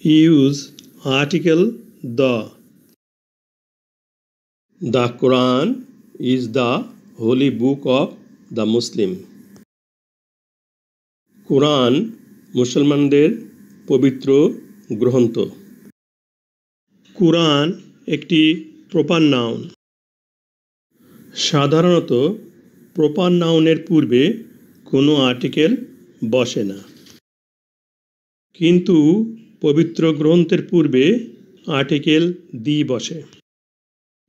Use article the. The Quran is the holy book of the Muslim. কোরআন মুসলমানদের পবিত্র গ্রন্থ। কোরআন একটি প্রপার নাউন। সাধারণত প্রপার নাউনের পূর্বে কোনো আর্টিকেল বসে না, কিন্তু পবিত্র গ্রন্থের পূর্বে আর্টিকেল দি বসে।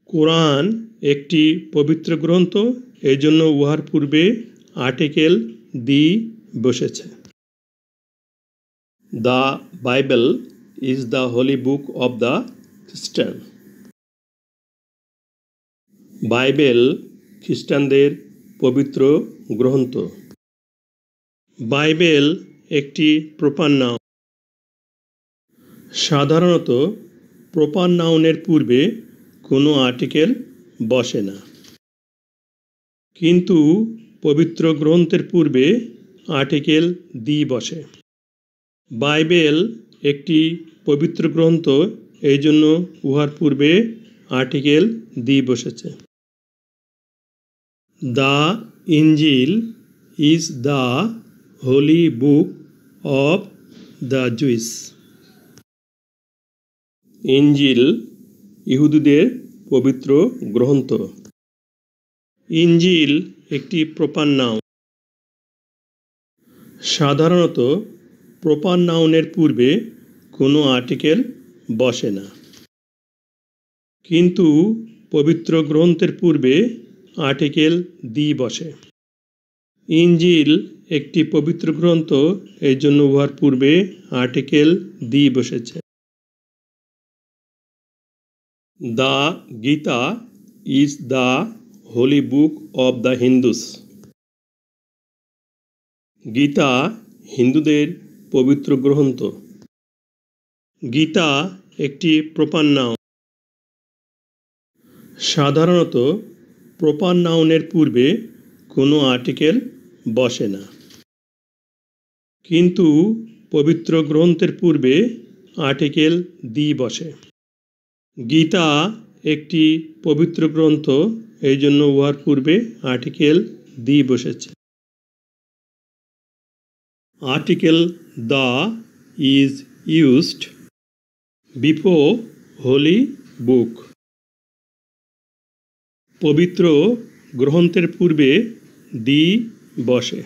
কোরআন একটি পবিত্র গ্রন্থ, এজন্য উহার পূর্বে আর্টিকেল দি বসেছে। The Bible is the holy book of the খ্রিস্টান। বাইবেল খ্রিস্টানদের পবিত্র গ্রন্থ। বাইবেল একটি প্রপার নাউন। সাধারণত প্রপার নাউনের পূর্বে কোনো আর্টিকেল বসে না, কিন্তু পবিত্র গ্রন্থের পূর্বে আর্টিকেল দি বসে। বাইবেল একটি পবিত্র গ্রন্থ, এই জন্য উহার পূর্বে আর্টিকেল দি বসেছে। The Injil is the holy book of the Jews. Injil ইহুদিদের পবিত্র গ্রন্থ। ইনজিল একটি প্রপার নাউন। সাধারণত প্রপার নাউনের পূর্বে কোনো আর্টিকেল বসে না, কিন্তু পবিত্র গ্রন্থের পূর্বে আর্টিকেল দি বসে। ইনজিল একটি পবিত্র গ্রন্থ, এই জন্য উহার পূর্বে আর্টিকেল দি বসেছে। The Gita is the holy book of the Hindus. Gita হিন্দুদের পবিত্র গ্রন্থ। গীতা একটি প্রপার নাউন। সাধারণত প্রপার নাউনের পূর্বে কোনো আর্টিকেল বসে না, কিন্তু পবিত্র গ্রন্থের পূর্বে আর্টিকেল দি বসে। গীতা একটি পবিত্র গ্রন্থ, এই জন্য উহার পূর্বে আর্টিকেল দি বসেছে। Article the is used before holy book. পবিত্র গ্রন্থের পূর্বে দি বসে।